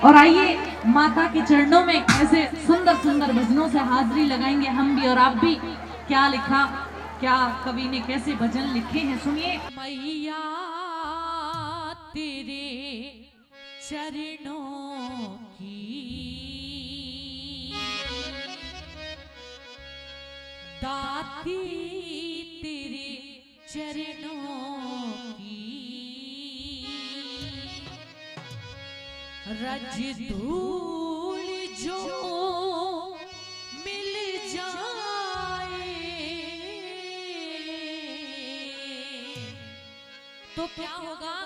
और आइए माता के चरणों में ऐसे सुंदर सुंदर भजनों से हाजिरी लगाएंगे हम भी और आप भी। क्या लिखा, क्या कवि ने कैसे भजन लिखे हैं, सुनिए। मैया तेरे चरणों की दाती, तेरे चरणों की रज धूल जो मिल जाए तो क्या होगा।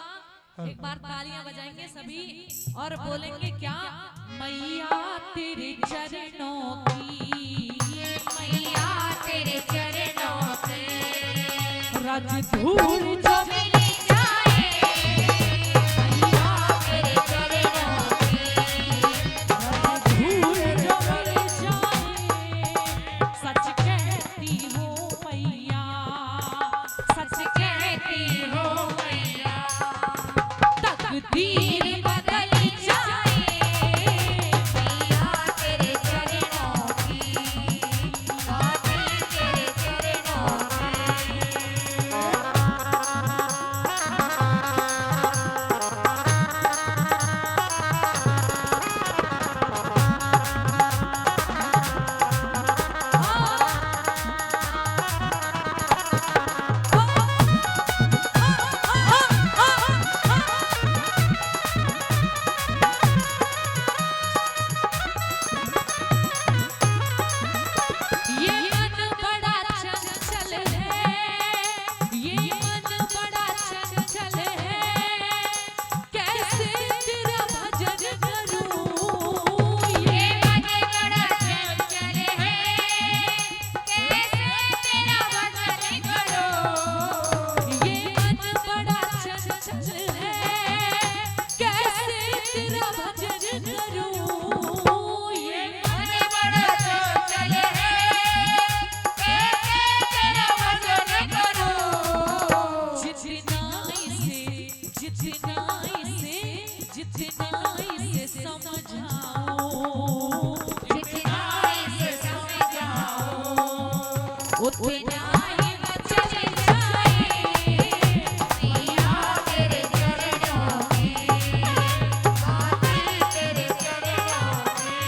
एक बार तालियां बजाएंगे सभी और बोलेंगे क्या, मैया तेरे चरणों की, मैया तेरे चरणों की रज धूल जो मिल जाए, मैया तेरे चरणों की धूल जो मिल जाए। सच कहती हो मैया, सच कहती हो मैया, तकदीर बदल जाए, मैया तेरे चरणों की दाती तेरे चरणों ये मन बड़ा चंचल है, ये मन बड़ा चंचल है, कैसे तेरा भजन करूं। ये मन बड़ा चंचल है, कैसे तेरा भजन करूं। ये मन बड़ा चंचल है, कैसे तेरा भजन करूं। ये मन बड़ा चंचल है, कैसे तेरा भजन करूं। जितना इसे समझाओ, जितना इसे समझाओ, उतना ये बचल जाए, मैया तेरे चरणों की दाती तेरे चरणों की।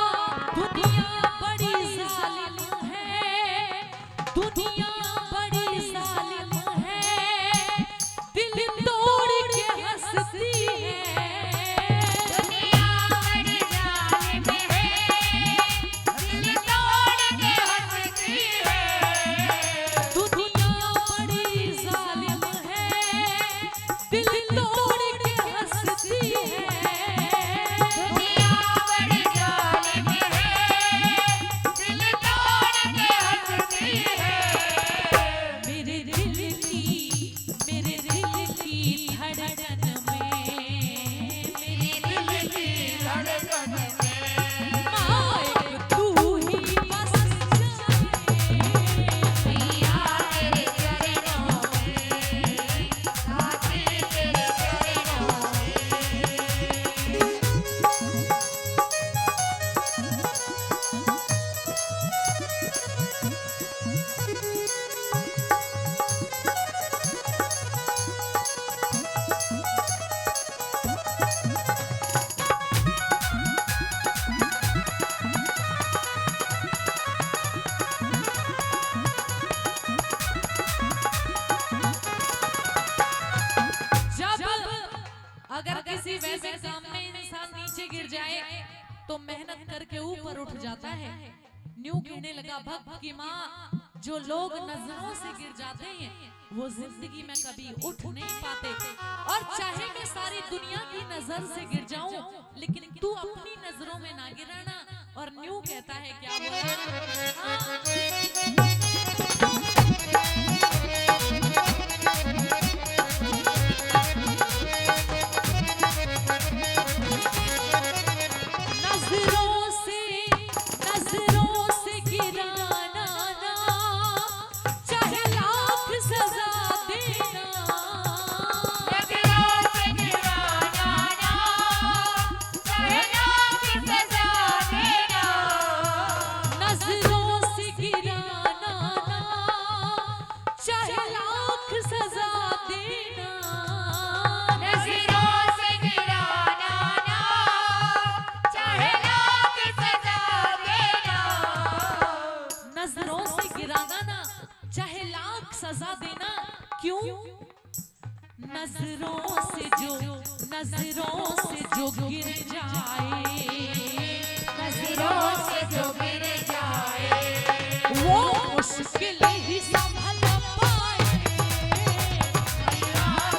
दुनिया बड़ी जालिम है, दुनिया बड़ी जालिम है, दिल तोड़ के हंसती है। दुनिया बड़ी जालिम है, दिल तोड़ के हंसती है। दुनिया बड़ी जालिम है, दिल तोड़ के हंसती है। दुनिया बड़ी जालिम है, दिल तोड़ के हंसती है। मेरे दिल की धड़कन में, मेरे दिल की धड़कन में माँ तू ही बस जाए। मैया तेरे चरणों में दाती तेरे चरणों जब अगर किसी वैसे काम में इंसान नीचे गिर जाए तो मेहनत करके ऊपर उठ जाता है। न्यू कहने लगा भक्त की माँ, जो लोग नजरों से गिर जाते हैं वो जिंदगी में कभी उठ नहीं पाते। और चाहे मैं सारी दुनिया की नजर से गिर जाऊं, लेकिन तू अपनी नजरों में ना गिराना। और न्यू कहता है क्या सजा देना। क्यों? नजरों से जो गिर जाए, नजरों से जो गिर जाए वो मुश्किल ही संभल पाए।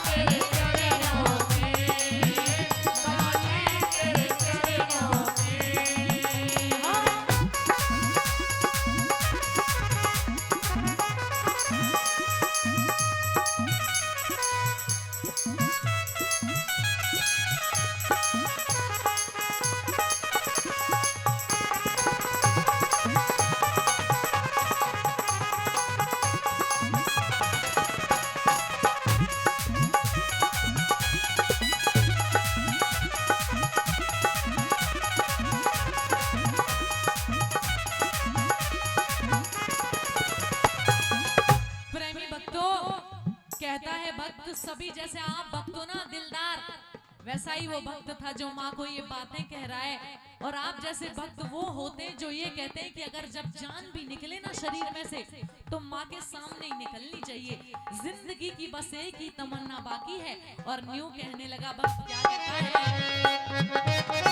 तेरे चरणों में, तेरे चरणों में। कहता है भक्त सभी जैसे आप भक्त हो ना दिलदार, वैसा ही वो भक्त था जो माँ को ये बातें कह रहा है। और आप जैसे भक्त वो होते हैं जो ये कहते हैं कि अगर जब जान भी निकले ना शरीर में से तो माँ के सामने ही निकलनी चाहिए। जिंदगी की बस एक ही तमन्ना बाकी है। और न्यू कहने लगा भक्त क्या कहता है